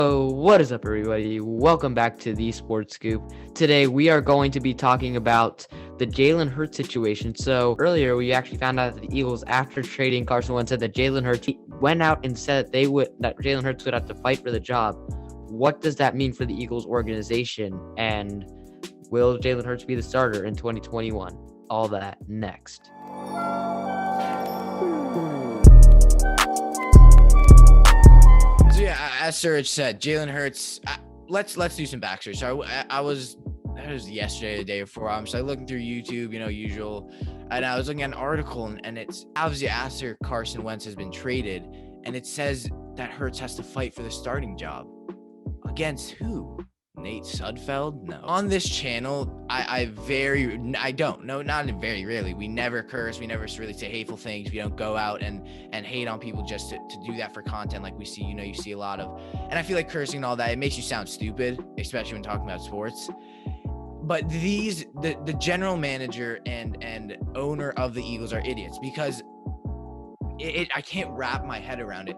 So what is up, everybody? Welcome back to the Sports Scoop. Today we are going to be talking about the Jalen Hurts situation. So earlier we actually found out that the Eagles, after trading Carson Wentz, said that Jalen Hurts went out and said that Jalen Hurts would have to fight for the job. What does that mean for the Eagles organization? And will Jalen Hurts be the starter in 2021? All that next. As Suraj said, Jalen Hurts. Let's do some backstory. So that was yesterday, the day before. So I looking through YouTube, usual, and I was looking at an article, and it's obviously after Carson Wentz has been traded, and it says that Hurts has to fight for the starting job against who? Nate Sudfeld? No. On this channel, not very rarely. We never curse. We never really say hateful things. We don't go out and hate on people just to do that for content like we see. You see a lot of, and I feel like cursing and all that, it makes you sound stupid, especially when talking about sports. But the general manager and owner of the Eagles are idiots because I can't wrap my head around it.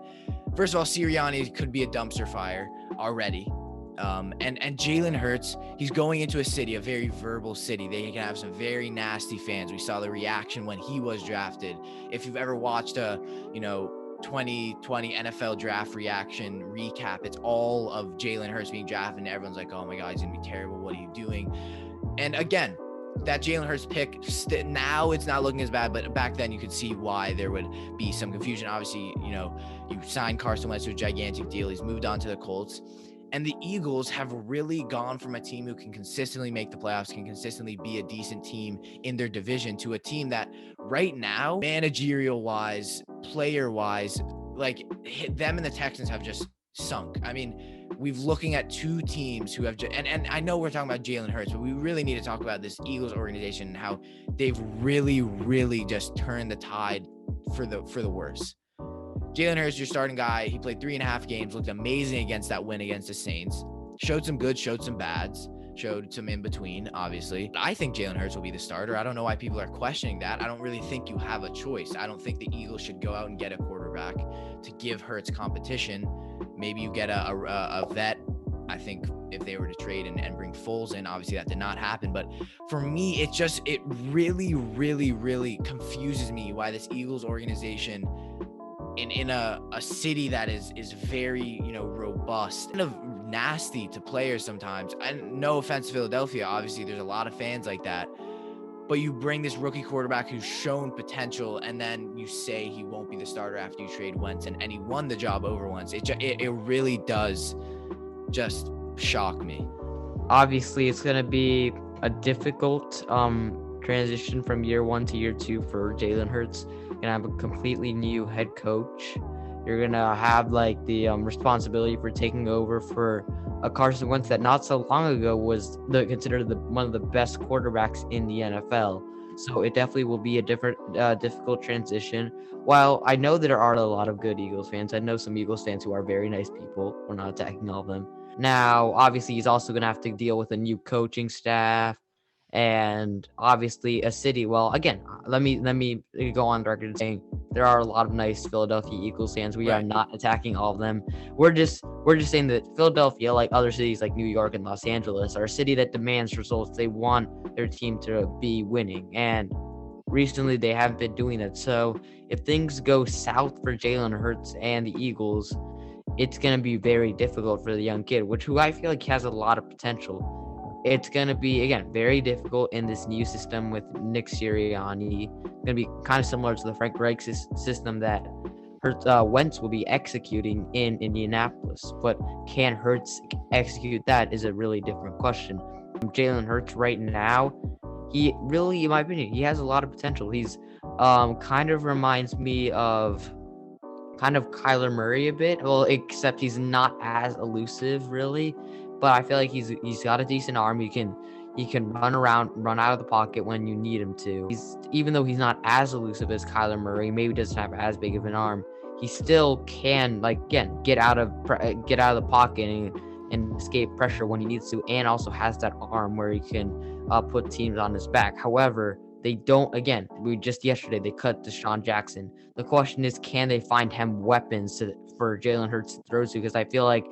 First of all, Sirianni could be a dumpster fire already. And Jalen Hurts, he's going into a city, a very verbal city. They can have some very nasty fans. We saw the reaction when he was drafted. If you've ever watched a, 2020 NFL draft reaction recap, it's all of Jalen Hurts being drafted and everyone's like, oh my God, he's going to be terrible. What are you doing? And again, that Jalen Hurts pick, now it's not looking as bad, but back then you could see why there would be some confusion. Obviously, you signed Carson Wentz to a gigantic deal. He's moved on to the Colts. And the Eagles have really gone from a team who can consistently make the playoffs, can consistently be a decent team in their division, to a team that right now, managerial-wise, player-wise, like them and the Texans have just sunk. I mean, we're looking at two teams who have and I know we're talking about Jalen Hurts, but we really need to talk about this Eagles organization and how they've really, really just turned the tide for the worse. Jalen Hurts, your starting guy. He played 3.5 games, looked amazing against that win against the Saints. Showed some good, showed some bads, showed some in between, obviously. I think Jalen Hurts will be the starter. I don't know why people are questioning that. I don't really think you have a choice. I don't think the Eagles should go out and get a quarterback to give Hurts competition. Maybe you get a vet. I think if they were to trade and bring Foles in, obviously that did not happen. But for me, it really, really, really confuses me why this Eagles organization in a city that is very, robust, kind of nasty to players sometimes. And no offense to Philadelphia, obviously there's a lot of fans like that, but you bring this rookie quarterback who's shown potential, and then you say he won't be the starter after you trade Wentz, and he won the job over Wentz. It really does just shock me. Obviously, it's going to be a difficult transition from year one to year two for Jalen Hurts. You're going to have a completely new head coach. You're going to have the responsibility for taking over for a Carson Wentz that not so long ago was considered one of the best quarterbacks in the NFL. So it definitely will be a difficult transition. While I know there are a lot of good Eagles fans, I know some Eagles fans who are very nice people. We're not attacking all of them. Now, obviously, he's also going to have to deal with a new coaching staff and obviously a city. Well, again, let me go on record saying there are a lot of nice Philadelphia Eagles fans. We are not attacking all of them. We're just saying that Philadelphia, like other cities like New York and Los Angeles, are a city that demands results. They want their team to be winning, and recently they haven't been doing that. So if things go south for Jalen Hurts and the Eagles, it's going to be very difficult for the young kid, who I feel like has a lot of potential. It's going to be, again, very difficult in this new system with Nick Sirianni. It's going to be kind of similar to the Frank Reich system that Wentz will be executing in Indianapolis. But can Hurts execute that is a really different question. Jalen Hurts right now, he really, in my opinion, he has a lot of potential. He's kind of reminds me of kind of Kyler Murray a bit. Well, except he's not as elusive, really. But I feel like he's got a decent arm. He can run around, run out of the pocket when you need him to. Even though he's not as elusive as Kyler Murray, maybe doesn't have as big of an arm, he still can get out of the pocket and escape pressure when he needs to, and also has that arm where he can put teams on his back. However, they don't. Again, yesterday they cut Deshaun Jackson. The question is, can they find him weapons for Jalen Hurts to throw to? Because I feel like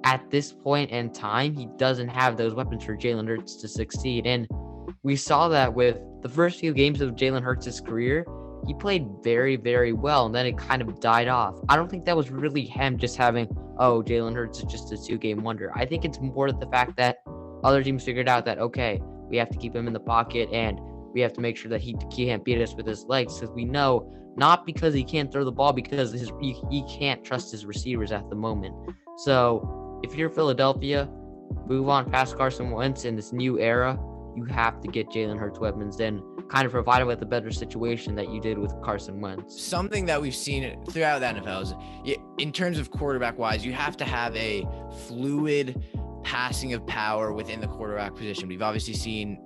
at this point in time, he doesn't have those weapons for Jalen Hurts to succeed. And we saw that with the first few games of Jalen Hurts' career. He played very, very well, and then it kind of died off. I don't think that was really him just having, oh, Jalen Hurts is just a 2-game wonder. I think it's more the fact that other teams figured out that, okay, we have to keep him in the pocket, and we have to make sure that he can't beat us with his legs, because we know, not because he can't throw the ball, because he can't trust his receivers at the moment. So if you're Philadelphia, move on past Carson Wentz in this new era. You have to get Jalen Hurts weapons and kind of provide him with a better situation that you did with Carson Wentz. Something that we've seen throughout the NFL is, in terms of quarterback-wise, you have to have a fluid passing of power within the quarterback position. We've obviously seen,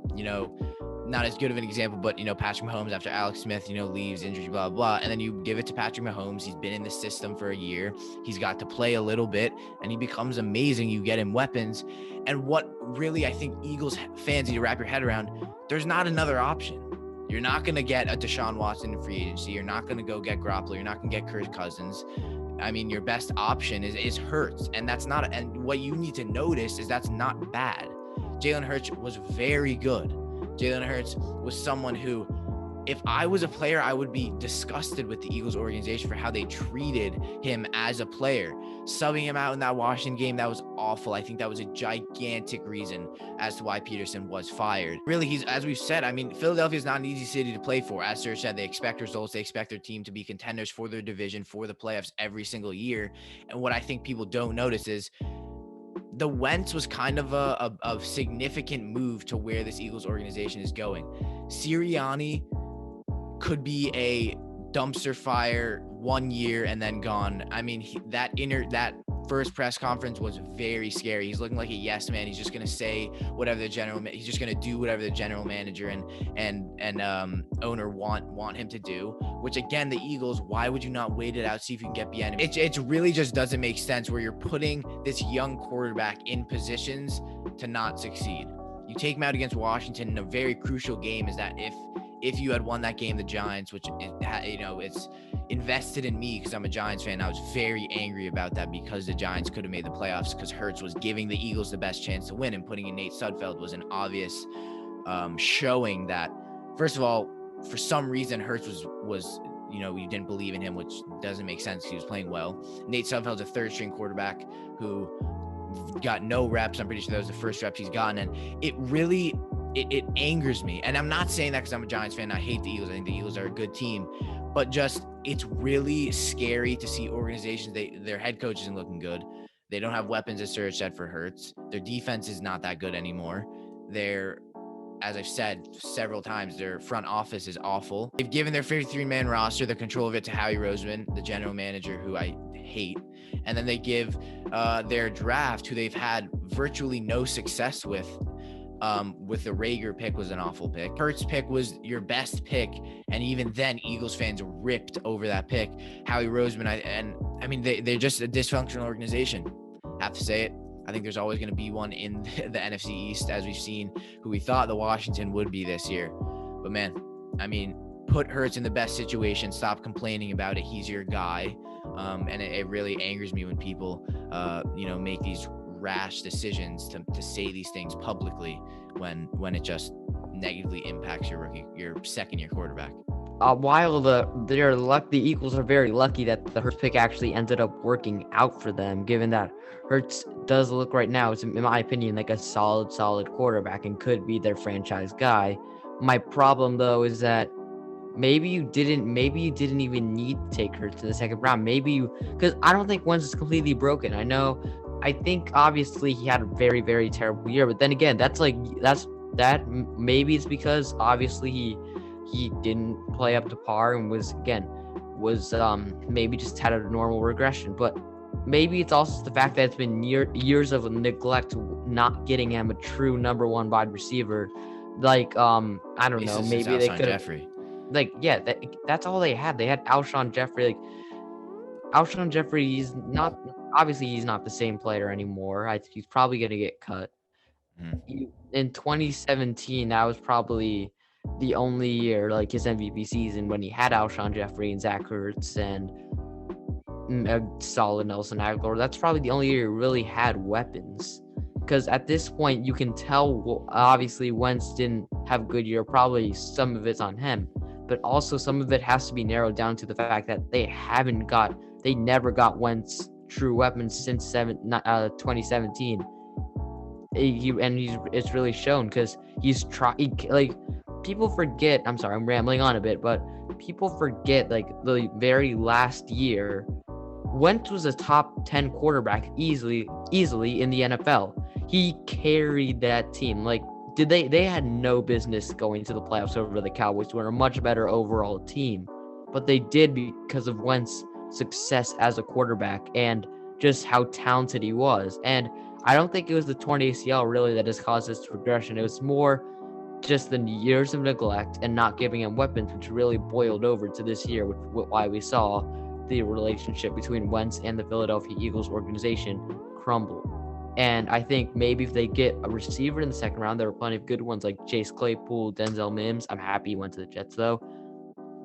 not as good of an example, but, Patrick Mahomes after Alex Smith, leaves, injury, blah, blah, and then you give it to Patrick Mahomes. He's been in the system for a year. He's got to play a little bit, and he becomes amazing. You get him weapons. And what really I think Eagles fans need to wrap your head around, there's not another option. You're not going to get a Deshaun Watson in free agency. You're not going to go get Garoppolo. You're not going to get Kirk Cousins. I mean, your best option is Hurts, and that's not. And what you need to notice is that's not bad. Jalen Hurts was very good. Jalen Hurts was someone who, if I was a player, I would be disgusted with the Eagles organization for how they treated him as a player. Subbing him out in that Washington game, that was awful. I think that was a gigantic reason as to why Peterson was fired. Really, as we've said, I mean, Philadelphia is not an easy city to play for. As Suraj said, they expect results. They expect their team to be contenders for their division, for the playoffs every single year. And what I think people don't notice is the Wentz was kind of a significant move to where this Eagles organization is going. Sirianni could be a dumpster fire 1 year and then gone. I mean, that first press conference was very scary. He's looking like a yes man. He's just going to say whatever he's just going to do whatever the general manager and owner want him to do, which again, the Eagles, why would you not wait it out, see if you can get beyond him? It really just doesn't make sense where you're putting this young quarterback in positions to not succeed. You take him out against Washington in a very crucial game, is that if you had won that game, the Giants, which it's invested in me because I'm a Giants fan. I was very angry about that because the Giants could have made the playoffs because Hurts was giving the Eagles the best chance to win, and putting in Nate Sudfeld was an obvious showing that, first of all, for some reason Hurts was you didn't believe in him, which doesn't make sense. He was playing well. Nate Sudfeld's a third string quarterback who got no reps. I'm pretty sure that was the first reps he's gotten, and it really it angers me. And I'm not saying that because I'm a Giants fan. I hate the Eagles. I think the Eagles are a good team, but just it's really scary to see organizations, their head coach isn't looking good. They don't have weapons, as Suraj said, for Hurts. Their defense is not that good anymore. As I've said several times, their front office is awful. They've given their 53-man roster, the control of it, to Howie Roseman, the general manager, who I hate. And then they give their draft, who they've had virtually no success with the Rager pick, was an awful pick. Hurts pick was your best pick, and even then, Eagles fans ripped over that pick. Howie Roseman, I mean, they're just a dysfunctional organization. Have to say it. I think there's always going to be one in the NFC East, as we've seen, who we thought the Washington would be this year. But man, I mean, put Hurts in the best situation. Stop complaining about it. He's your guy. And it really angers me when people, make these rash decisions to say these things publicly when it just negatively impacts your second-year quarterback. While the Eagles are very lucky that the Hurts pick actually ended up working out for them, given that Hurts does look right now, in my opinion, like a solid quarterback and could be their franchise guy. My problem though is that maybe you didn't even need to take Hurts in the second round. Because I don't think Wentz is completely broken. I think obviously he had a very, very terrible year, but then again, maybe it's because obviously he didn't play up to par and was maybe just had a normal regression. But maybe it's also the fact that it's been years of neglect, not getting him a true number one wide receiver. Like I don't know, maybe they could Jeffrey. That's all they had. They had Alshon Jeffrey. Alshon Jeffrey, he's not the same player anymore. He's probably going to get cut. In 2017, that was probably the only year, like his MVP season, when he had Alshon Jeffrey and Zach Ertz, and a solid Nelson Aguilar. That's probably the only year he really had weapons. Because at this point, you can tell, well, obviously, Wentz didn't have a good year. Probably some of it's on him. But also some of it has to be narrowed down to the fact that they never got Wentz true weapons since 2017. It's really shown because people forget. I'm sorry, I'm rambling on a bit, but people forget like the very last year, Wentz was a top 10 quarterback easily in the NFL. He carried that team. Like, they had no business going to the playoffs over the Cowboys, who are a much better overall team, but they did because of Wentz's success as a quarterback and just how talented he was. And I don't think it was the torn ACL really that has caused this regression. It was more just the years of neglect and not giving him weapons, which really boiled over to this year, why we saw the relationship between Wentz and the Philadelphia Eagles organization crumble. And I think maybe if they get a receiver in the second round, there were plenty of good ones like Chase Claypool, Denzel Mims. I'm happy he went to the Jets, though.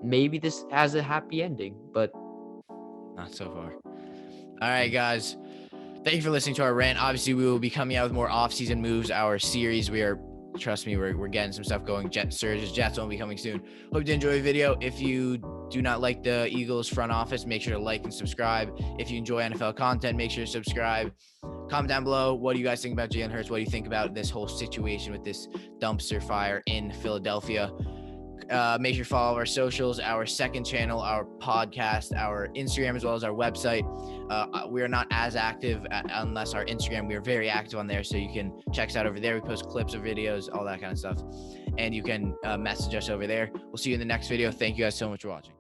Maybe this has a happy ending, but not so far. All right, guys. Thank you for listening to our rant. Obviously, we will be coming out with more off-season moves. Our series, trust me, we're getting some stuff going. Surge's Jets won't be coming soon. Hope you enjoy the video. If you do not like the Eagles front office, make sure to like and subscribe. If you enjoy NFL content, make sure to subscribe. Comment down below. What do you guys think about Jalen Hurts? What do you think about this whole situation with this dumpster fire in Philadelphia? Make sure to follow our socials, our second channel, our podcast, our Instagram, as well as our website. We are not as active unless our Instagram. We are very active on there, so you can check us out over there. We post clips of videos, all that kind of stuff, and you can message us over there. We'll see you in the next video. Thank you guys so much for watching.